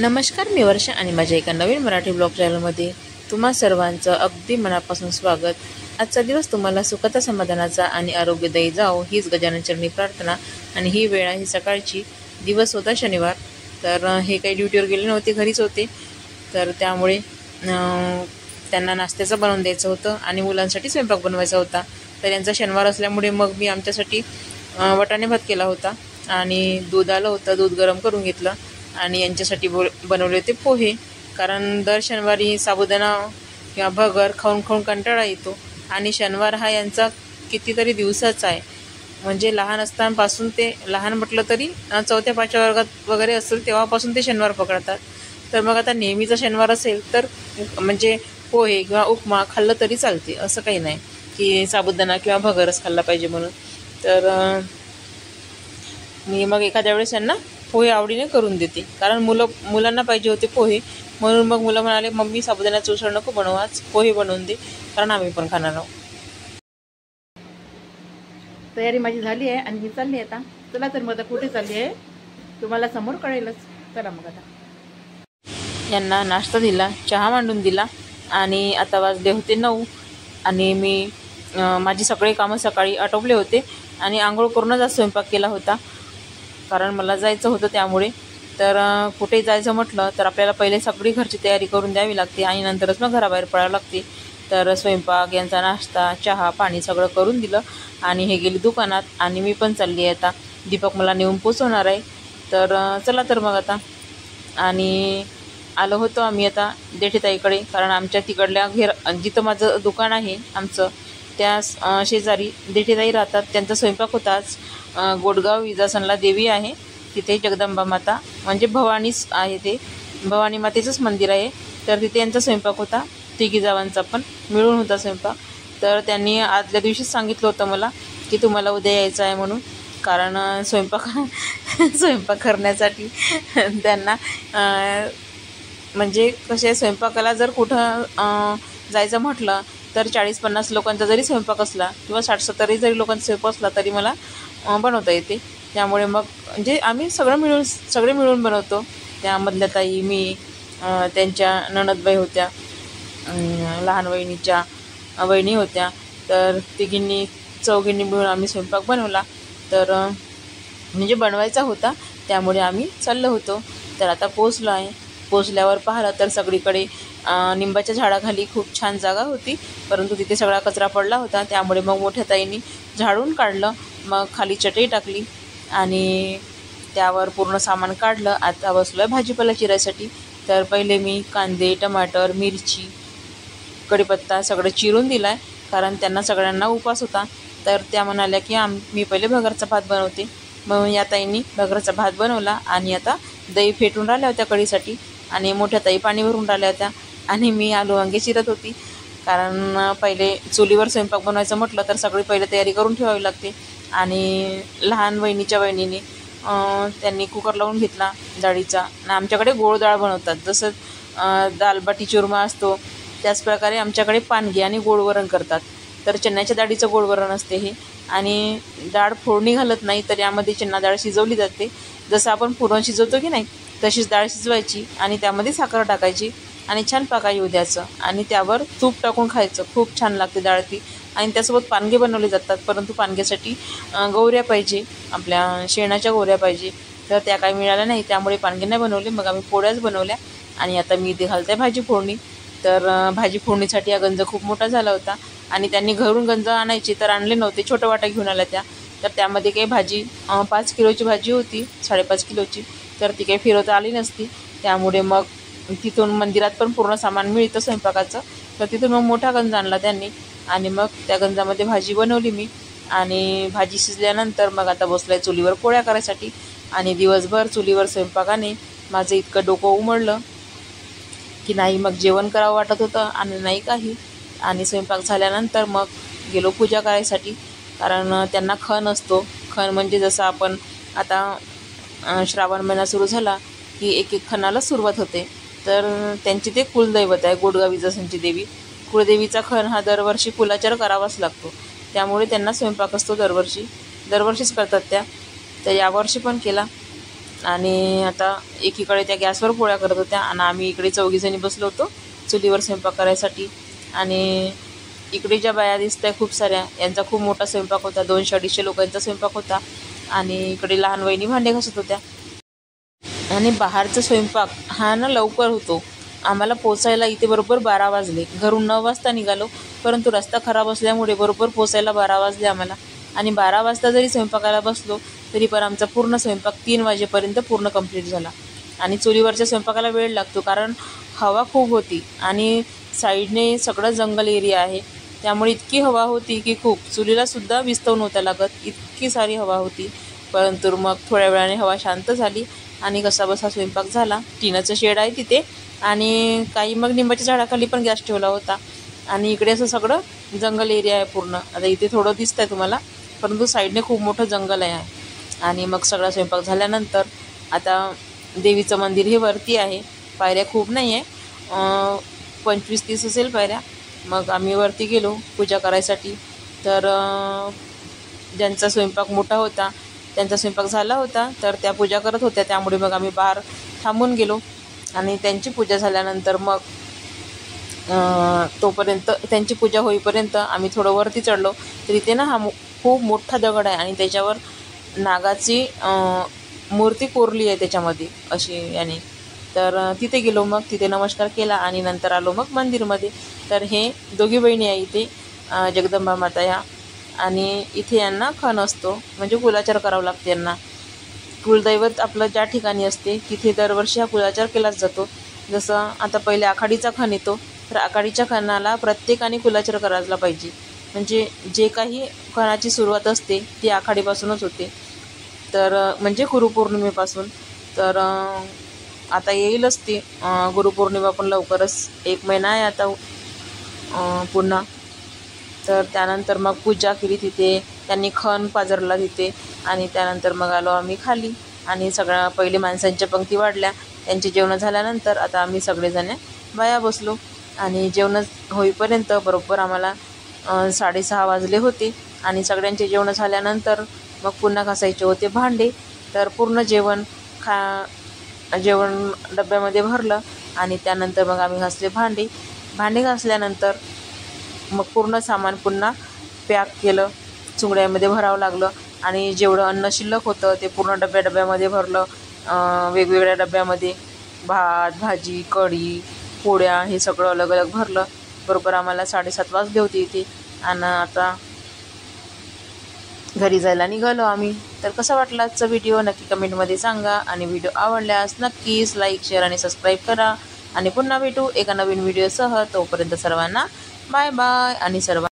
नमस्कार, मी वर्षा आणि माझ्या एका नवीन मराठी ब्लॉग चॅनलमध्ये तुम्हा सर्वांचं अगदी मनापासून स्वागत। आजचा दिवस तुम्हाला सुखता समाधानाचा आणि आरोग्यदायी जाओ हीच गजानन चरणी प्रार्थना। आणि ही वेळ आहे सकाळची, दिवस होता शनिवार, तर हे काही ड्युटीवर गेले नव्हते, घरीच होते, तर त्यामुळे त्यांना नाश्त्याचं बनवून द्यायचं होतं आणि मुलांसाठी स्वयंपाक बनवायचा होता। तर यांचा शनिवार असल्यामुळे मग मी आमच्यासाठी वाटाणे भात केला होता आणि दूध आलं होतं, दूध गरम करून घेतलं आणि यांच्यासाठी बनवले होते पोहे। कारण दर शनिवारी साबुदाणा किंवा भगर खाऊन खाऊन कंटाळा येतो आणि शनिवार हा यांचा कितीतरी दिवसाचा आहे, म्हणजे लहान असतानापासून ते लहान म्हटलं तरी 4थ्या-5व्या वर्गात वगैरे असेल तेव्हापासून ते शनिवार पकडतात। तर मग आता नेहमीचा शनिवार असेल तर म्हणजे पोहे किंवा उपमा खाल्लं तरी चालते, असं काही नाही की साबुदाणा किंवा भगरच खाल्ला पाहिजे म्हणून। तर मी मग एखाद्या वेळेस यांना पोहे आवडीने करून देते, कारण मुलांना पाहिजे होते पोहे, म्हणून मग मुलं म्हणाले मम्मी साबुदाण्याचं उसळ नको बनवू, आज पोहे बनवून दे, कारण आम्ही पण खाणार आहोत। तयारी माझी झाली आहे आणि मी चालली आता। चला तर मग कुठे चालली आहे तुम्हाला समोर कळेलच। चला मग आता यांना नाश्ता दिला, चहा मांडून दिला आणि आता वाजले होते 9 आणि मी माझी सगळे कामं सकाळी आटोपले होते आणि आंघोळ करूनच आज स्वयंपाक केला होता, कारण मला जायचं होतं त्यामुळे। तर कुठे जायचं म्हटलं तर आपल्याला पहिले सगळी घरची तयारी करून द्यावी लागते आणि नंतरच मग घराबाहेर पडावं लागते। तर स्वयंपाक, यांचा नाश्ता, चहा, पाणी सगळं करून दिलं आणि हे गेली दुकानात आणि मी पण चालली आहे आता। दीपक मला नेऊन पोचवणार आहे, तर चला तर मग आता। आणि आलो होतो आम्ही आता देठेताईकडे, कारण आमच्या तिकडल्या जिथं माझं दुकान आहे आमचं त्या शेजारी देठेताई राहतात, त्यांचा स्वयंपाक होता आज। गोडगाव विजासनला देवी आहे, तिथे जगदंबा माता म्हणजे भवानीच आहे, ते भवानी मातेचंच मंदिर आहे, तर तिथे यांचा स्वयंपाक होता, तिघी जावांचा पण मिळून होता स्वयंपाक। तर त्यांनी आदल्या दिवशीच सांगितलं होतं मला की तुम्हाला उद्या यायचं आहे म्हणून, कारण स्वयंपाक करण्यासाठी त्यांना म्हणजे कसे स्वयंपाकाला जर कुठं जायचं म्हटलं तर 40-50 लोकांचा जरी स्वयंपाक असला किंवा 60-70 जरी लोकांचा स्वयंपाक असला तरी मला बनवता येते। त्यामुळे मग म्हणजे आम्ही सगळे मिळून बनवतो। त्यामधल्या ताई, मी, त्यांच्या नणदबाई होत्या, लहान वहिनीच्या वहिनी होत्या, तर चौघींनी मिळून आम्ही स्वयंपाक बनवला। तर म्हणजे बनवायचा होता, त्यामुळे आम्ही चाललो होतो। तर आता पोचलो आहे। पोचल्यावर पाहिलं तर सगळीकडे निंबाच्या झाडाखाली खूप छान जागा होती, परंतु तिथे सगळा कचरा पडला होता, त्यामुळे मग मोठ्या ताईंनी झाडून काढलं, मग खाली चटई टाकली आणि त्यावर पूर्ण सामान काढलं। आता बसलो आहे भाजीपाला चिरायसाठी। तर पहिले मी कांदे, टमाटर, मिरची, कढीपत्ता सगळं चिरून दिला आहे, कारण त्यांना सगळ्यांना उपवास होता। तर त्या म्हणाल्या की मी पहिले भगरचा भात बनवते, मग या ताईंनी भगरचा भात बनवला आणि आता दही फेटून राहिल्या होत्या कढीसाठी आणि मोठ्या ताई पाणी भरून राहिल्या होत्या आणि मी आलू वांगे चिरत होती, कारण पहिले चुलीवर स्वयंपाक बनवायचं म्हटलं तर सगळी पहिले तयारी करून ठेवावी लागते। आणि लहान वहिनीच्या वहिनीने त्यांनी कुकर लावून घेतला डाळीचा, आणि आमच्याकडे गोड डाळ बनवतात, जसं दालबाटी चुरमा असतो त्याच प्रकारे आमच्याकडे पानगी आणि गोड वरण करतात। तर चण्याच्या डाळीचं गोड वरण असते हे, आणि डाळ फोडणी घालत नाही, तर यामध्ये चणा डाळ शिजवली जाते, जसं आपण पुरण शिजवतो की नाही तशीच डाळ शिजवायची आणि त्यामध्ये साखर टाकायची आणि छान पाकाई येऊ द्यायचं आणि त्यावर तूप टाकून खायचं, खूप छान लागते डाळ ती। आणि त्यासोबत पानगे बनवले जातात, परंतु पानग्यासाठी गौऱ्या पाहिजे, आपल्या शेणाच्या गौऱ्या पाहिजे, तर त्या काही मिळाल्या नाही, त्यामुळे पानगे नाही बनवले, मग आम्ही पोळ्याच बनवल्या। आणि आता मी इथे घालते भाजी फोडणी। तर भाजी फोडणीसाठी हा गंज खूप मोठा झाला होता आणि त्यांनी घरून गंज आणायची तर आणले नव्हते, छोटं वाटा घेऊन आल्या त्या, तर त्यामध्ये काही भाजी 5 किलोची भाजी होती, 5.5 किलोची, तर ती काही फिरवता आली नसती, त्यामुळे मग तिथून मंदिरात पण पूर्ण सामान मिळतं स्वयंपाकाचं, तर तिथून मग मोठा गंज आणला त्यांनी आणि मग त्या गंजामध्ये भाजी बनवली मी। आणि भाजी शिजल्यानंतर मग आता बसलं आहे चुलीवर पोळ्या करायसाठी आणि दिवसभर चुलीवर स्वयंपाकाने माझं इतकं डोकं उमडलं की नाही, मग जेवण करावं वाटत होतं आणि नाही काही। आणि स्वयंपाक झाल्यानंतर मग गेलो पूजा करायसाठी, कारण त्यांना खण असतो। खण म्हणजे जसं आपण आता श्रावण महिना सुरू झाला की एक खणाला सुरुवात होते, तर त्यांची ते कुलदैवत आहे गोडगाव विजासनची देवी। कुळदेवीचा खण हा दरवर्षी कुलाचार करावाच लागतो, त्यामुळे त्यांना स्वयंपाक असतो दरवर्षीच करतात त्या, तर यावर्षी पण केला। आणि आता एकीकडे त्या गॅसवर पोळ्या करत होत्या आणि आम्ही इकडे चौघीजणी बसलो होतो चुलीवर स्वयंपाक करायसाठी. आणि इकडे ज्या बाया दिसत आहे खूप साऱ्या, यांचा खूप मोठा स्वयंपाक होता, 200-250 लोकांचा स्वयंपाक होता. आणि इकडे लहान वहिनी भांडे घासत होत्या. आणि बाहेरचा स्वयंपाक हा ना लवकर होतो. आम्हाला पोचायला इथे बरोबर 12 वाजले. घरून 9 वाजता निघालो, परंतु रस्ता खराब असल्यामुळे बरोबर पोचायला 12 वाजले आम्हाला. आणि 12 वाजता जरी स्वयंपाकाला बसलो तरी पण आमचा पूर्ण स्वयंपाक 3 वाजेपर्यंत पूर्ण कंप्लीट झाला. आणि चुलीवरच्या स्वयंपाकाला वेळ लागतो कारण हवा खूप होती आणि साईडने सगळं जंगल एरिया आहे, त्यामुळे इतकी हवा होती की खूप चुलीलासुद्धा विस्तव नव्हत्या लागत, इतकी सारी हवा होती. परंतु मग थोड्या वेळाने हवा शांत झाली आणि कसाबसा स्वयंपाक झाला. टिनाचं शेड आहे तिथे आणि काही मग निंबाच्या झाडाखाली पण गॅस ठेवला होता. आणि इकडे असं सगळं जंगल एरिया आहे पूर्ण. आता इथे थोडं दिसतं आहे तुम्हाला, परंतु साईडने खूप मोठं जंगल आहे. आणि मग सगळा स्वयंपाक झाल्यानंतर आता देवीचं मंदिर हे वरती आहे, पायऱ्या खूप नाही आहे, 25-30 असेल पायऱ्या. मग आम्ही वरती गेलो पूजा करायसाठी. तर ज्यांचा स्वयंपाक मोठा होता त्यांचा स्वयंपाक झाला होता, तर त्या पूजा करत होत्या, त्यामुळे मग आम्ही बाहेर थांबून गेलो. आणि त्यांची पूजा झाल्यानंतर मग तोपर्यंत त्यांची पूजा होईपर्यंत आम्ही थोडं वरती चढलो. तर इथे ना हा खूप मोठा दगड आहे आणि त्याच्यावर नागाची मूर्ती कोरली आहे त्याच्यामध्ये अशी याने. तर तिथे गेलो, मग तिथे नमस्कार केला आणि नंतर आलो मग मंदिरमध्ये. तर हे दोघी बहिणी आहे इथे, जगदंबा माता या. आणि इथे यांना खण असतो, म्हणजे कुलाचार करावं लागते यांना. कुलदैवत आपलं ज्या ठिकाणी असते तिथे दरवर्षी हा कुलाचार केलाच जातो. जसं आता पहिले आखाडीचा खण येतो, तर आखाडीच्या खणाला प्रत्येकाने कुलाचार करायला पाहिजे. म्हणजे जे काही खणाची सुरुवात असते ती आखाडीपासूनच होते, तर म्हणजे गुरुपौर्णिमेपासून. तर आता येईलच ती गुरुपौर्णिमा पण लवकरच, 1 महिना आहे आता पुन्हा. तर त्यानंतर मग पूजा केली तिथे, त्यांनी खण पाजरला तिथे. आणि त्यानंतर मग आलो आम्ही खाली आणि सगळ्या पहिले माणसांच्या पंक्ती वाढल्या. त्यांची जेवणं झाल्यानंतर आता आम्ही सगळेजण बाया बसलो. आणि जेवणं होईपर्यंत बरोबर आम्हाला 6:30 वाजले होते. आणि सगळ्यांचे जेवणं झाल्यानंतर मग पुन्हा घासायचे होते भांडे. तर पूर्ण जेवण डब्यामध्ये भरलं आणि त्यानंतर मग आम्ही घासले भांडे घासल्यानंतर मग पूर्ण सामान पुन्हा पॅक केलं, चुंगड्यामध्ये भरावं लागलं. आणि जेवढं अन्न शिल्लक होतं ते पूर्ण डब्यामध्ये भरलं, वेगवेगळ्या डब्यामध्ये भात, भाजी, कढी, पोळ्या हे सगळं अलग अलग भरलं. बरोबर आम्हाला 7:30 वाजले होते इथे. आणि आता घरी जायला निघालो आम्ही. तर कसा वाटला आजचा व्हिडिओ नक्की कमेंटमध्ये सांगा. आणि व्हिडिओ आवडल्यास नक्कीच लाईक, शेअर आणि सबस्क्राईब करा. आणि पुन्हा भेटू एका नवीन व्हिडिओसह. तोपर्यंत सर्वांना बाय बाय आणि सर्वांना